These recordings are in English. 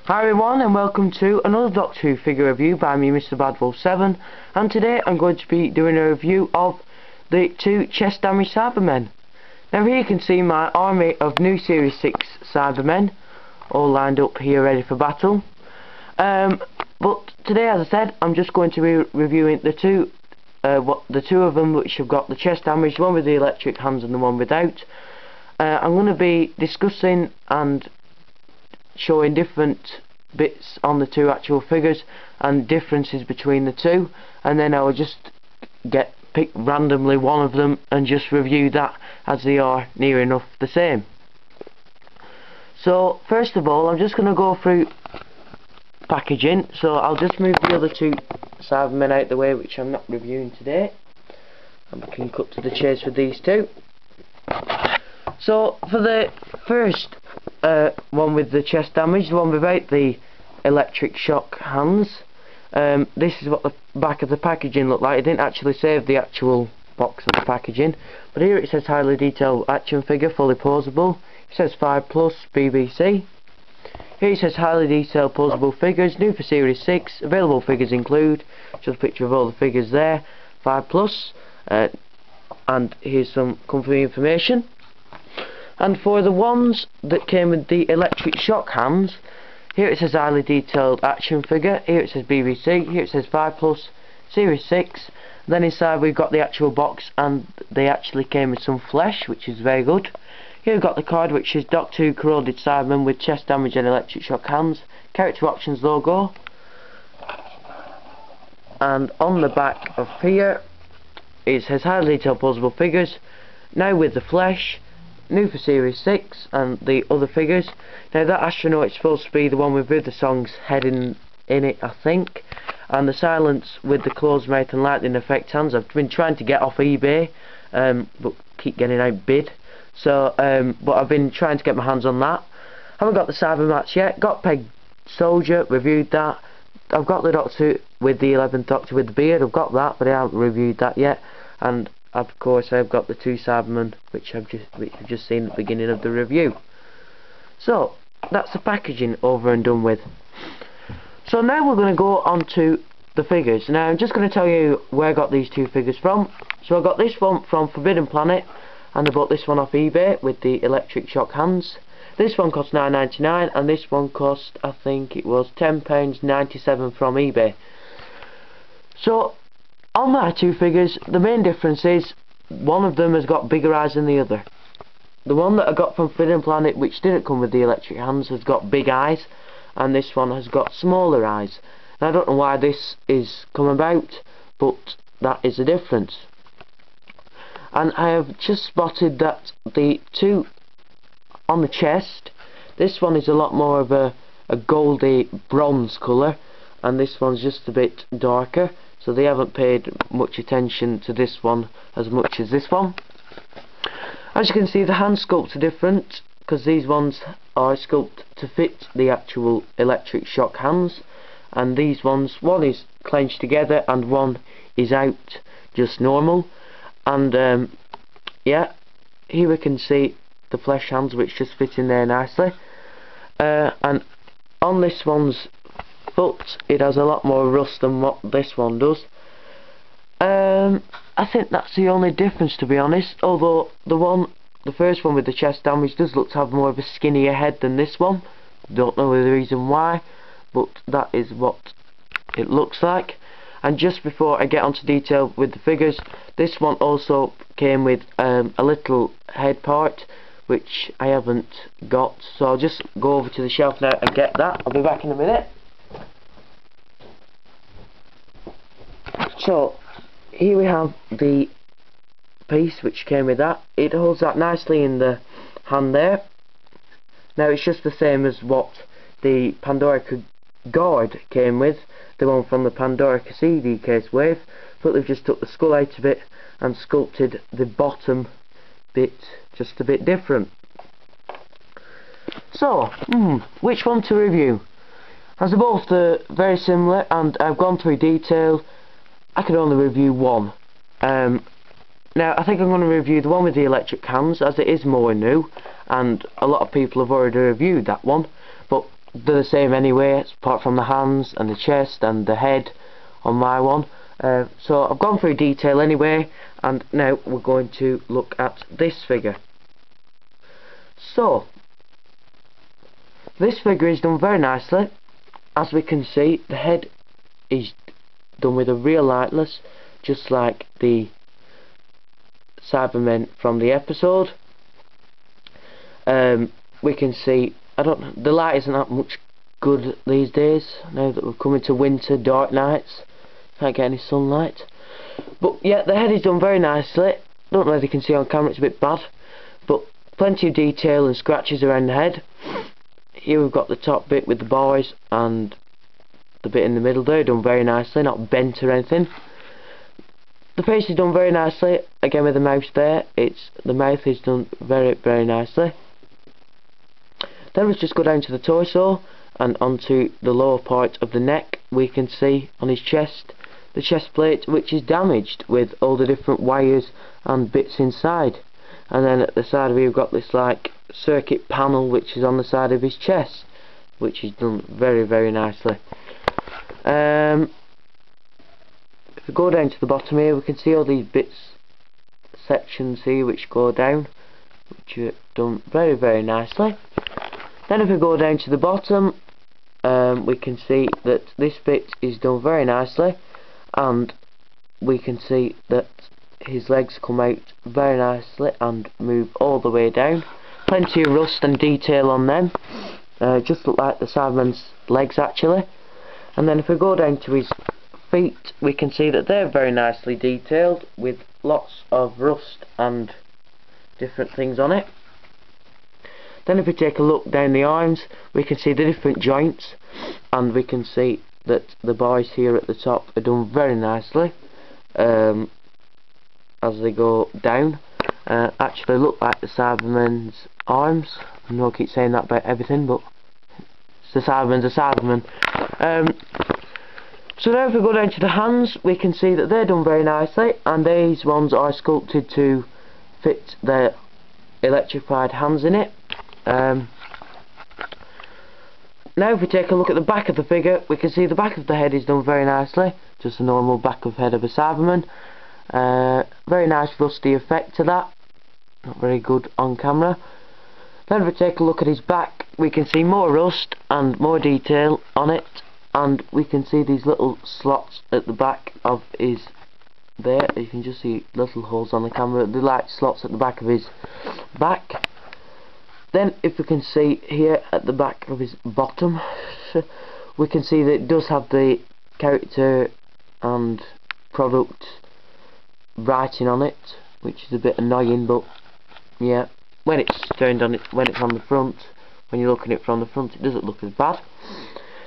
Hi everyone and welcome to another Doctor Who figure review by me, Mr. Badwolf7, and today I'm going to be doing a review of the two chest damage Cybermen. Now here you can see my army of new Series 6 Cybermen all lined up here ready for battle. But today, as I said, I'm just going to be reviewing the two of them which have got the chest damage, the one with the electric hands and the one without. I'm going to be discussing and showing different bits on the two actual figures and differences between the two, and then I will just pick randomly one of them and just review that as they are near enough the same. So first of all, I'm just going to go through packaging, so I'll just move the other two Cybermen out the way which I'm not reviewing today, and we can cut to the chase with these two. So for the first one with the chest damage, the one without the electric shock hands, this is what the back of the packaging looked like. It didn't actually save the actual box of the packaging, but here it says highly detailed action figure, fully posable. It says 5+ BBC. Here it says highly detailed posable figures, new for Series 6. Available figures include, just a picture of all the figures there, 5+, and here's some company information. And for the ones that came with the electric shock hands, here it says highly detailed action figure, here it says BBC, here it says 5+, Series 6. Then inside we've got the actual box, and they actually came with some flesh, which is very good. Here we've got the card, which is Doctor Who Corroded Cybermen with chest damage and electric shock hands, character options logo. And on the back of here it says highly detailed posable figures, now with the flesh, new for Series 6, and the other figures. Now that astronaut is supposed to be the one with the song's head in it, I think, and the silence with the closed mouth and lightning effect hands. I've been trying to get off eBay, but keep getting outbid. So, but I've been trying to get my hands on that. Haven't got the Cybermats yet. Got Peg Soldier, reviewed that. I've got the Doctor with the 11th Doctor with the beard. I've got that, but I haven't reviewed that yet. And of course I've got the two Cybermen which I've just seen at the beginning of the review. So that's the packaging over and done with. So now we're going to go on to the figures. Now I'm just going to tell you where I got these two figures from. So I got this one from Forbidden Planet, and I bought this one off eBay with the electric shock hands. This one cost £9.99 and this one cost, I think it was £10.97 from eBay. So on my two figures, the main difference is one of them has got bigger eyes than the other. The one that I got from Forbidden Planet, which didn't come with the electric hands, has got big eyes, and this one has got smaller eyes. And I don't know why this is come about, but that is a difference. And I have just spotted that the two on the chest, this one is a lot more of a goldy bronze colour, and this one's just a bit darker. So they haven't paid much attention to this one as much as this one. As you can see, the hand sculpts are different, because these ones are sculpted to fit the actual electric shock hands, and these ones, one is clenched together and one is out just normal. And yeah, here we can see the flesh hands which just fit in there nicely. And on this one's foot it has a lot more rust than what this one does. I think that's the only difference, to be honest, although the first one with the chest damage does look to have more of a skinnier head than this one. Don't know the reason why, but that is what it looks like. And just before I get onto detail with the figures, this one also came with a little head part which I haven't got, so I'll just go over to the shelf now and get that. I'll be back in a minute. So here we have the piece which came with that. It holds that nicely in the hand there. Now it's just the same as what the Pandorica guard came with, the one from the Pandorica CD case wave, but they've just took the skull out of it and sculpted the bottom bit just a bit different. So, which one to review? As they're both very similar and I've gone through detail, I can only review one. Now I think I'm going to review the one with the electric hands, as it is more new and a lot of people have already reviewed that one, but they're the same anyway, apart from the hands and the chest and the head on my one. So I've gone through detail anyway, and now we're going to look at this figure. So this figure is done very nicely. As we can see, the head is done with a real likeness, just like the Cybermen from the episode. We can see, the light isn't that much good these days, now that we're coming to winter, dark nights, can't get any sunlight. But yeah, the head is done very nicely. Don't know if you can see on camera, it's a bit bad, but plenty of detail and scratches around the head. Here we've got the top bit with the boys, and the bit in the middle there done very nicely, not bent or anything. The face is done very nicely, again with the mouse there. The mouth is done very, very nicely. Then let's just go down to the torso and onto the lower part of the neck. We can see on his chest, the chest plate, which is damaged with all the different wires and bits inside. And then at the side of here we've got this like circuit panel which is on the side of his chest, which is done very, very nicely. If we go down to the bottom here, we can see all these sections here which go down, which are done very, very nicely. Then if we go down to the bottom, we can see that this bit is done very nicely, and we can see that his legs come out very nicely and move all the way down. Plenty of rust and detail on them, just look like the Cyberman's legs actually. And then if we go down to his feet, we can see that they're very nicely detailed with lots of rust and different things on it. Then if we take a look down the arms, we can see the different joints, and we can see that the boys here at the top are done very nicely as they go down. Actually look like the Cybermen's arms. I know I keep saying that about everything, but the Cybermen's a Cyberman. So now if we go down to the hands, we can see that they're done very nicely, and these ones are sculpted to fit their electrified hands in it. Now if we take a look at the back of the figure, we can see the back of the head is done very nicely, just a normal back of head of a Cyberman. Very nice rusty effect to that, not very good on camera. Then if we take a look at his back, we can see more rust and more detail on it, and we can see these little slots at the back of his there. You can just see little holes on the camera, the light slots at the back of his back. Then if we can see here at the back of his bottom, we can see that it does have the character and product writing on it, which is a bit annoying, but yeah, when it's turned on, when it's on the front, when you're looking at it from the front, it doesn't look as bad.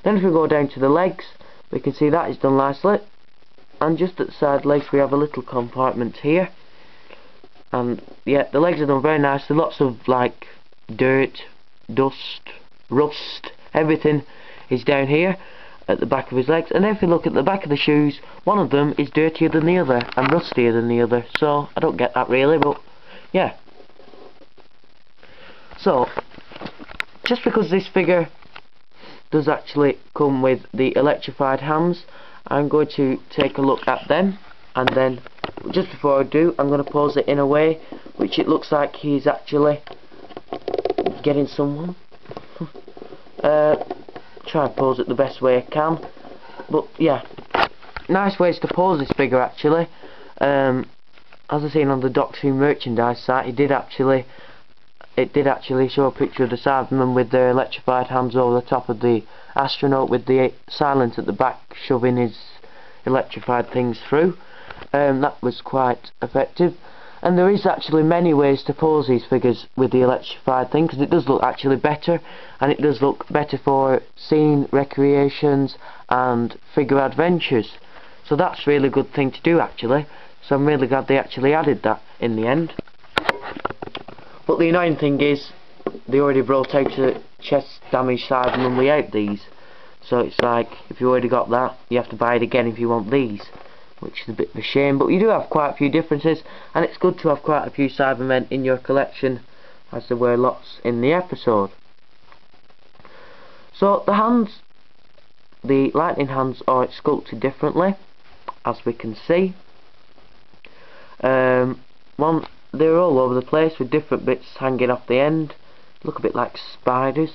Then if we go down to the legs, we can see that is done nicely, and just at the side legs we have a little compartment here, and yeah, the legs are done very nicely. Lots of like dirt, dust, rust, everything is down here at the back of his legs. And then if you look at the back of the shoes, one of them is dirtier than the other and rustier than the other, so I don't get that really, but yeah. So just because this figure does actually come with the electrified hands, I'm going to take a look at them, and then just before I do, I'm going to pose it in a way which it looks like he's actually getting someone. Try and pose it the best way I can, but yeah, nice ways to pose this figure actually. As I seen on the Doctor Who merchandise site, it did actually show a picture of the Cybermen with their electrified hands over the top of the astronaut, with the silent at the back shoving his electrified things through. That was quite effective. And there is actually many ways to pose these figures with the electrified thing, because it does look actually better, and it does look better for scene recreations and figure adventures. So that's a really good thing to do actually. So I'm really glad they actually added that in the end. But the annoying thing is, they already brought out a chest damaged Cyberman without these. So it's like, if you already got that, you have to buy it again if you want these, which is a bit of a shame. But you do have quite a few differences, and it's good to have quite a few Cybermen in your collection, as there were lots in the episode. So the hands, the lightning hands, are sculpted differently, as we can see. They're all over the place with different bits hanging off the end. Look a bit like spiders,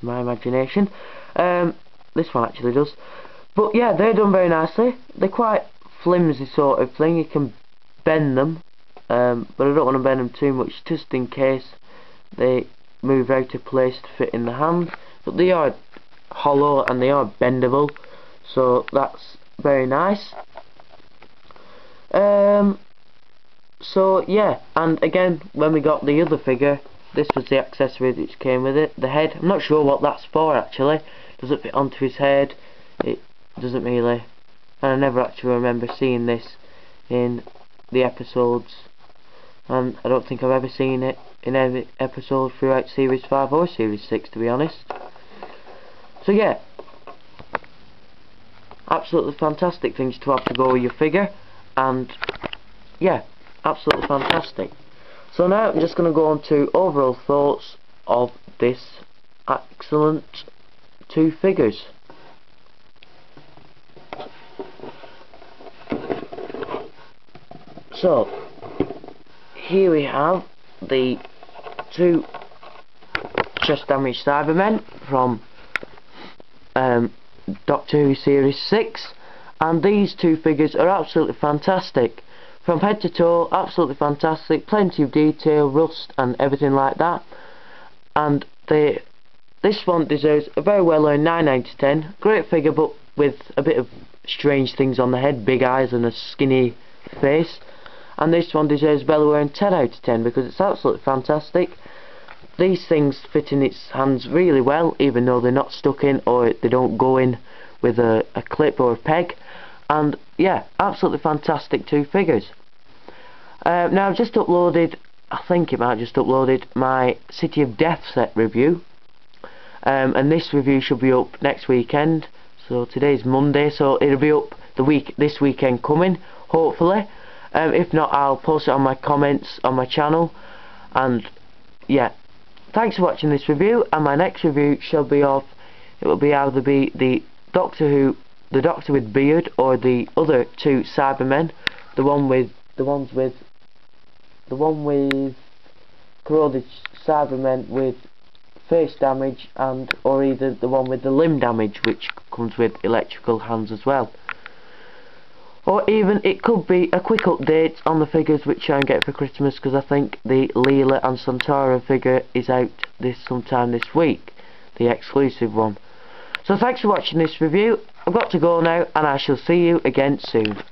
in my imagination. This one actually does. But yeah, they're done very nicely. They're quite flimsy sort of thing. You can bend them, but I don't want to bend them too much, just in case they move out of place to fit in the hand. But they are hollow and they are bendable, so that's very nice. So yeah, and again, when we got the other figure, this was the accessory that came with it. The head, I'm not sure what that's for actually. Doesn't fit onto his head. It doesn't really, and I never actually remember seeing this in the episodes, and I don't think I've ever seen it in any episode throughout Series 5 or Series 6, to be honest. So yeah, absolutely fantastic things to have to go with your figure, and yeah, absolutely fantastic. So now I'm just going to go on to overall thoughts of this excellent two figures. So here we have the two chest damaged Cybermen from Doctor Who Series 6, and these two figures are absolutely fantastic. From head to toe, absolutely fantastic, plenty of detail, rust and everything like that. And this one deserves a very well earned 9 out of 10. Great figure, but with a bit of strange things on the head, big eyes and a skinny face. And this one deserves a well earned 10 out of 10 because it's absolutely fantastic. These things fit in its hands really well, even though they're not stuck in or they don't go in with a clip or a peg. And yeah, absolutely fantastic two figures. Now I've just uploaded, I think it might have just uploaded my City of Death set review, and this review should be up next weekend. So today's Monday, so it'll be up this weekend coming, hopefully. If not, I'll post it on my comments on my channel. And yeah, thanks for watching this review, and my next review shall be of, it will be either be the Doctor with beard, or the other two Cybermen, the one with corroded Cybermen with face damage, and or either the one with the limb damage, which comes with electrical hands as well. Or even it could be a quick update on the figures which I get for Christmas, because I think the Leela and Santara figure is out sometime this week, the exclusive one. So thanks for watching this review. I've got to go now, and I shall see you again soon.